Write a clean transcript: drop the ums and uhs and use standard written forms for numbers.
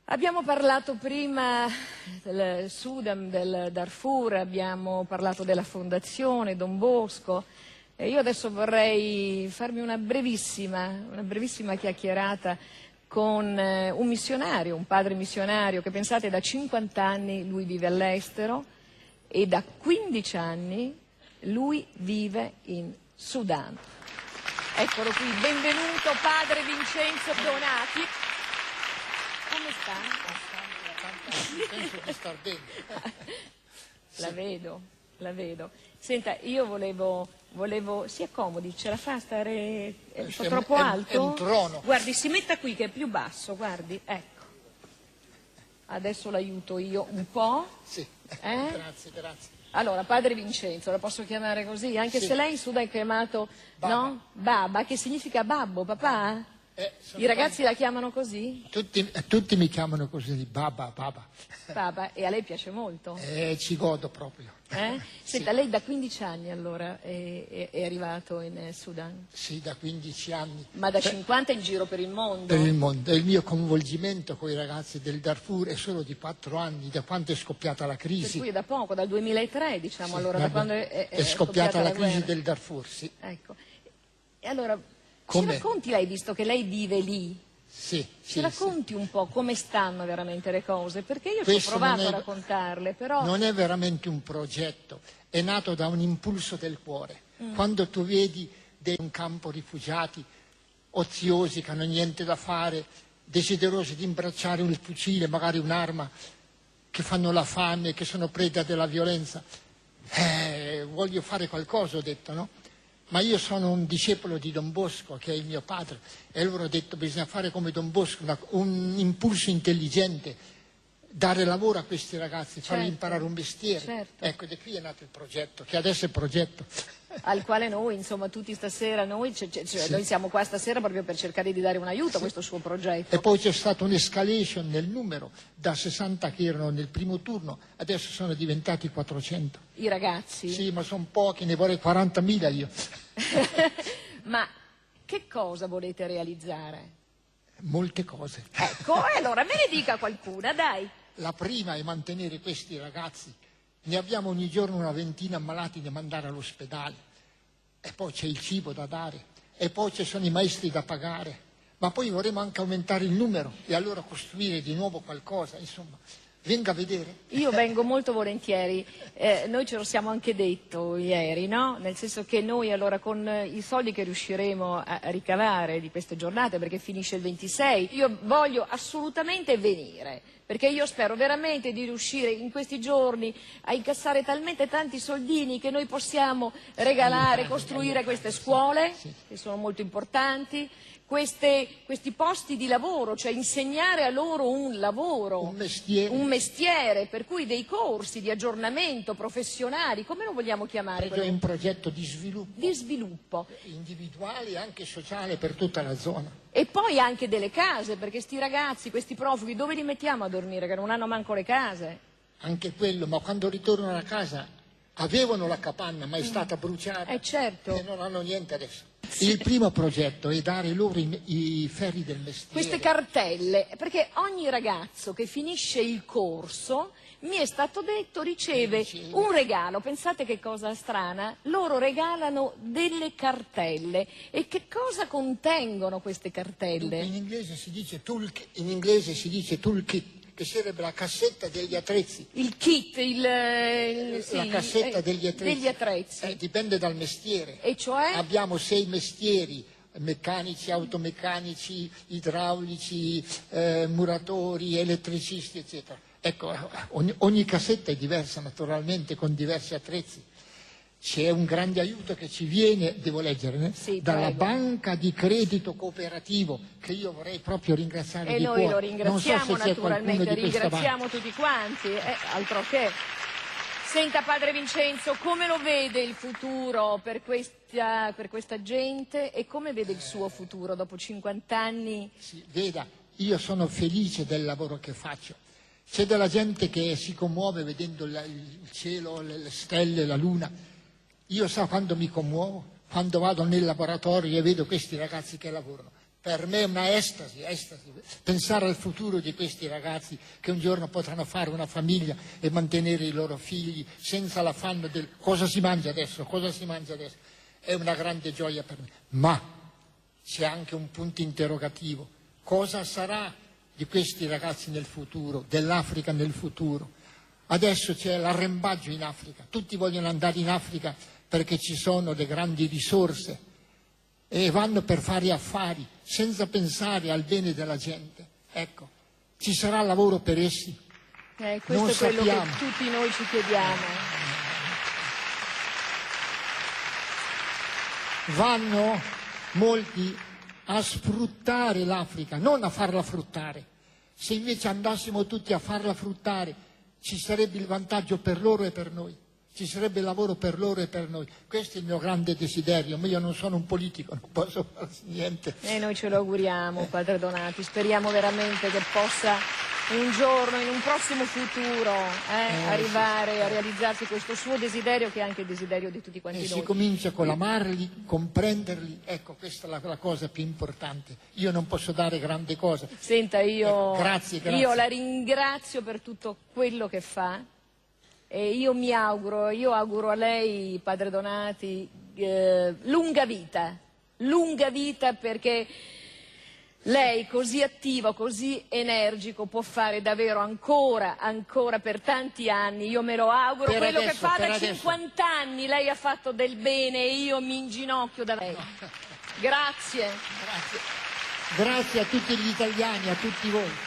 Abbiamo parlato prima del Sudan, del Darfur, abbiamo parlato della Fondazione Don Bosco e io adesso vorrei farmi una brevissima chiacchierata con un missionario, un padre missionario che, pensate, da 50 anni lui vive all'estero e da 15 anni lui vive in Sudan. Eccolo qui, benvenuto padre Vincenzo Donati. Come sta? Penso di star bene. La vedo. Senta, io volevo... Si accomodi, ce la fa a stare un po' troppo alto? È un trono. Guardi, si metta qui che è più basso, guardi, ecco. Adesso l'aiuto io un po'. Sì, grazie. Allora, padre Vincenzo, la posso chiamare così? Anche Sì. se lei in Sudan è chiamato, Baba. no? Baba, che significa babbo, papà? I ragazzi la chiamano così? Tutti mi chiamano così, Baba. Baba, e a lei piace molto? Ci godo proprio. Senta, lei da 15 anni allora è arrivato in Sudan? Sì, da 15 anni. Ma da 50 in giro per il mondo? Per il mondo. Il mio coinvolgimento con i ragazzi del Darfur è solo di 4 anni, da quando è scoppiata la Per crisi. cui è da poco, dal 2003 diciamo, Sì, allora, da quando è scoppiata la crisi guerra. del Darfur, sì. Ecco. E allora, Come? ci racconti lei, visto che lei vive lì, Sì, ci racconti un po' come stanno veramente le cose? Perché io ci ho Questo provato non a è- raccontarle, però... Non è veramente un progetto, è nato da un impulso del cuore. Quando tu vedi un campo rifugiati oziosi che hanno niente da fare, desiderosi di imbracciare un fucile, magari un'arma, che fanno la fame, che sono preda della violenza, voglio fare qualcosa, ho detto, no? Ma io sono un discepolo di Don Bosco, che è il mio padre, e allora ho detto bisogna fare come Don Bosco, un impulso intelligente, dare lavoro a questi ragazzi, fargli Certo, imparare un mestiere. certo. Ecco, da qui è nato il progetto, che adesso è progetto. al quale noi, insomma, tutti stasera, noi siamo qua stasera proprio per cercare di dare un aiuto a questo suo progetto. E poi c'è stata un'escalation nel numero, da 60 che erano nel primo turno, adesso sono diventati 400. I ragazzi? Sì, ma sono pochi, ne vorrei 40.000 io. Ma che cosa volete realizzare? Molte cose. Ecco, e allora me ne dica qualcuna, dai. La prima è mantenere questi ragazzi. Ne abbiamo ogni giorno una ventina ammalati da mandare all'ospedale. E poi c'è il cibo da dare. E poi ci sono i maestri da pagare. Ma poi vorremmo anche aumentare il numero e allora costruire di nuovo qualcosa. Insomma, venga a vedere. Io vengo molto volentieri, noi ce lo siamo anche detto ieri, no? Nel senso che noi allora con i soldi che riusciremo a ricavare di queste giornate, perché finisce il 26, io voglio assolutamente venire, perché io spero veramente di riuscire in questi giorni a incassare talmente tanti soldini che noi possiamo regalare, costruire queste scuole, che sono molto importanti, questi posti di lavoro, cioè insegnare a loro un lavoro, Un mestiere. un mestiere, per cui dei corsi di aggiornamento professionali, come lo vogliamo chiamare? Perché è un progetto di sviluppo. Di sviluppo. Individuale e anche sociale per tutta la zona. E poi anche delle case, perché sti ragazzi, questi profughi, dove li mettiamo a dormire? Che non hanno manco le case. Anche quello, ma quando ritornano a casa avevano la capanna, ma è stata bruciata. Certo. E non hanno niente adesso. Il primo progetto è dare loro i ferri del mestiere. Queste cartelle, perché ogni ragazzo che finisce il corso, mi è stato detto, riceve un regalo. Pensate che cosa strana, loro regalano delle cartelle. E che cosa contengono queste cartelle? In inglese si dice toolkit, che sarebbe la cassetta degli attrezzi. Il kit, La cassetta degli attrezzi. Dipende dal mestiere. E cioè? Abbiamo 6 mestieri: meccanici, automeccanici, idraulici, muratori, elettricisti, eccetera. Ecco, ogni cassetta è diversa naturalmente, con diversi attrezzi. C'è un grande aiuto che ci viene, devo leggere, Sì, dalla prego. Banca di Credito Cooperativo, che io vorrei proprio ringraziare E di noi cuore. lo ringraziamo Non so se c'è qualcuno naturalmente, di questa banca. ringraziamo tutti quanti, altro che. Senta padre Vincenzo, come lo vede il futuro per questa gente e come vede il suo futuro dopo 50 anni? Sì, veda, io sono felice del lavoro che faccio. C'è della gente che si commuove vedendo il cielo, le stelle, la luna. Io so quando mi commuovo, quando vado nel laboratorio e vedo questi ragazzi che lavorano. Per me è una estasi, pensare al futuro di questi ragazzi che un giorno potranno fare una famiglia e mantenere i loro figli senza l'affanno del cosa si mangia adesso, È una grande gioia per me. Ma c'è anche un punto interrogativo. Cosa sarà di questi ragazzi nel futuro, dell'Africa nel futuro? Adesso c'è l'arrembaggio in Africa, tutti vogliono andare in Africa perché ci sono le grandi risorse e vanno per fare affari senza pensare al bene della gente. Ecco, ci sarà lavoro per essi? Questo Non è quello sappiamo. che tutti noi ci chiediamo. Vanno molti a sfruttare l'Africa, non a farla fruttare. Se invece andassimo tutti a farla fruttare, ci sarebbe il vantaggio per loro e per noi. Ci sarebbe lavoro per loro e per noi. Questo è il mio grande desiderio, ma io non sono un politico, non posso fare niente. E noi ce lo auguriamo, Padre Donati, speriamo veramente che possa un giorno, in un prossimo futuro, arrivare a realizzarsi questo suo desiderio, che è anche il desiderio di tutti quanti E noi. si comincia con l'amarli, comprenderli, ecco, questa è la cosa più importante. Io non posso dare grandi cose. Senta, Grazie. io la ringrazio per tutto quello che fa. E io auguro a lei, Padre Donati, lunga vita, perché lei così attivo, così energico può fare davvero ancora per tanti anni. Io me lo auguro. Per quello adesso, che fa per da adesso. 50 anni lei ha fatto del bene e io mi inginocchio da lei. Grazie. Grazie a tutti gli italiani, a tutti voi.